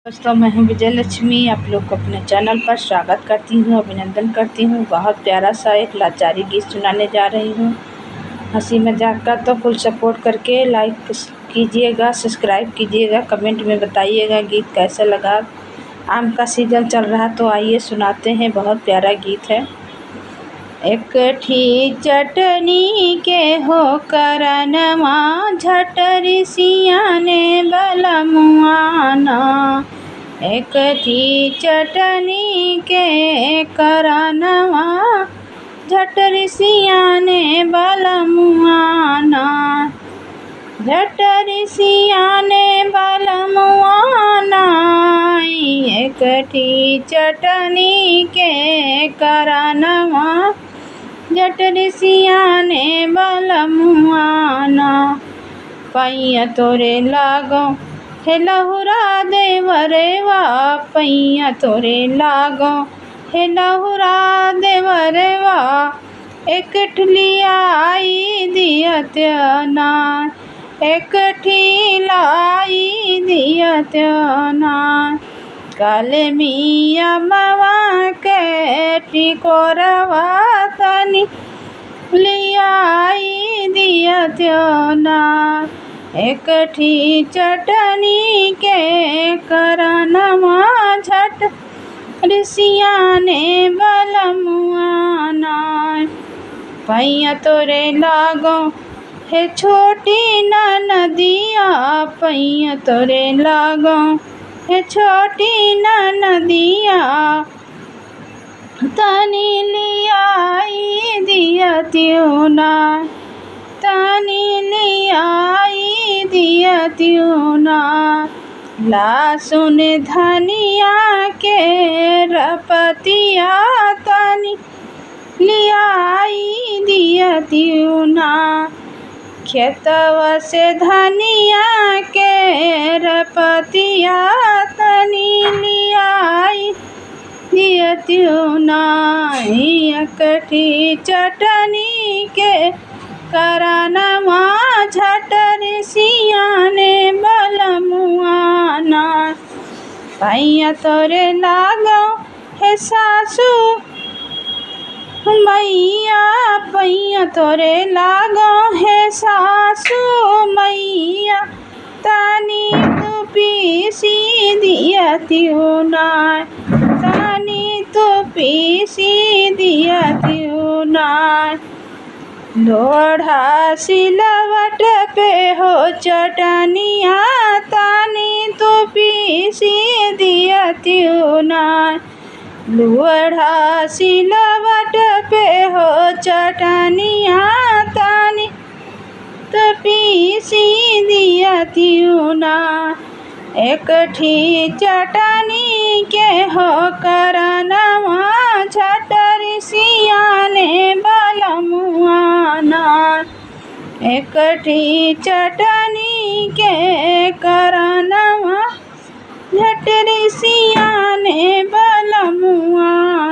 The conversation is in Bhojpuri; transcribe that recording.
दोस्तों, मैं हूं विजय लक्ष्मी। आप लोग को अपने चैनल पर स्वागत करती हूं, अभिनंदन करती हूं। बहुत प्यारा सा एक लाचारी गीत सुनाने जा रही हूं। हंसी मजाक का तो फुल सपोर्ट करके लाइक कीजिएगा, सब्सक्राइब कीजिएगा, कमेंट में बताइएगा गीत कैसा लगा। आम का सीजन चल रहा तो आइए सुनाते हैं। बहुत प्यारा गीत है। एकठी चटनी के हो करनवा झटरी सियाने बलमुआना। एकठी चटनी के करनवा झटरी सियाने बलमुआना। झटरी सियाने बलमुआना। एकठी चटनी के करनवा झटरी सियाने बलमुआना। पैया तोरे लागो हे लहुरा देवरवा। पैया तोरे लागो हे लहुरा देवरवा। एकठी लाई दियत ना। एकठी लाई दियत ना। काले मिया मवा के टिकोरवा तनी लियाई दियत ना। एकठी चटनी के करनवा झटरी सियाने बलमुआना। पैया तोरे लागो हे छोटी नदिया। पैया तोरे लागो हे छोटी नदिया। तनी लियाई दियतियो ना। तनी लियाई दियतियो ना। लहसुन धनिया के रपतिया तनी लियाई दियतियो ना। खेतवा से धनिया के रपतिया तनी लियाई दियतियो ना। एकठी चटनी के करनवा झटरी सियाने बलमुआना। पैया तोरे लागो हे सासू मैया। पैया तोरे लागो हे सासू मैया। तनी तू पीसी दियतियो ना। तनी तू पीसी दियतियो ना। लोढ़ा सिलवट पे हो चटनिया। तनी तू पीसी दियतियो ना। लोढ़ा सिलवट पे हो चटनिया। तनी तो पीसी दियतियो ना। एकठी चटनी के हो करनवा झटरी सियाने बलमुआना। एकठी चटनी के करनवा झटरी सियाने बलमुआना।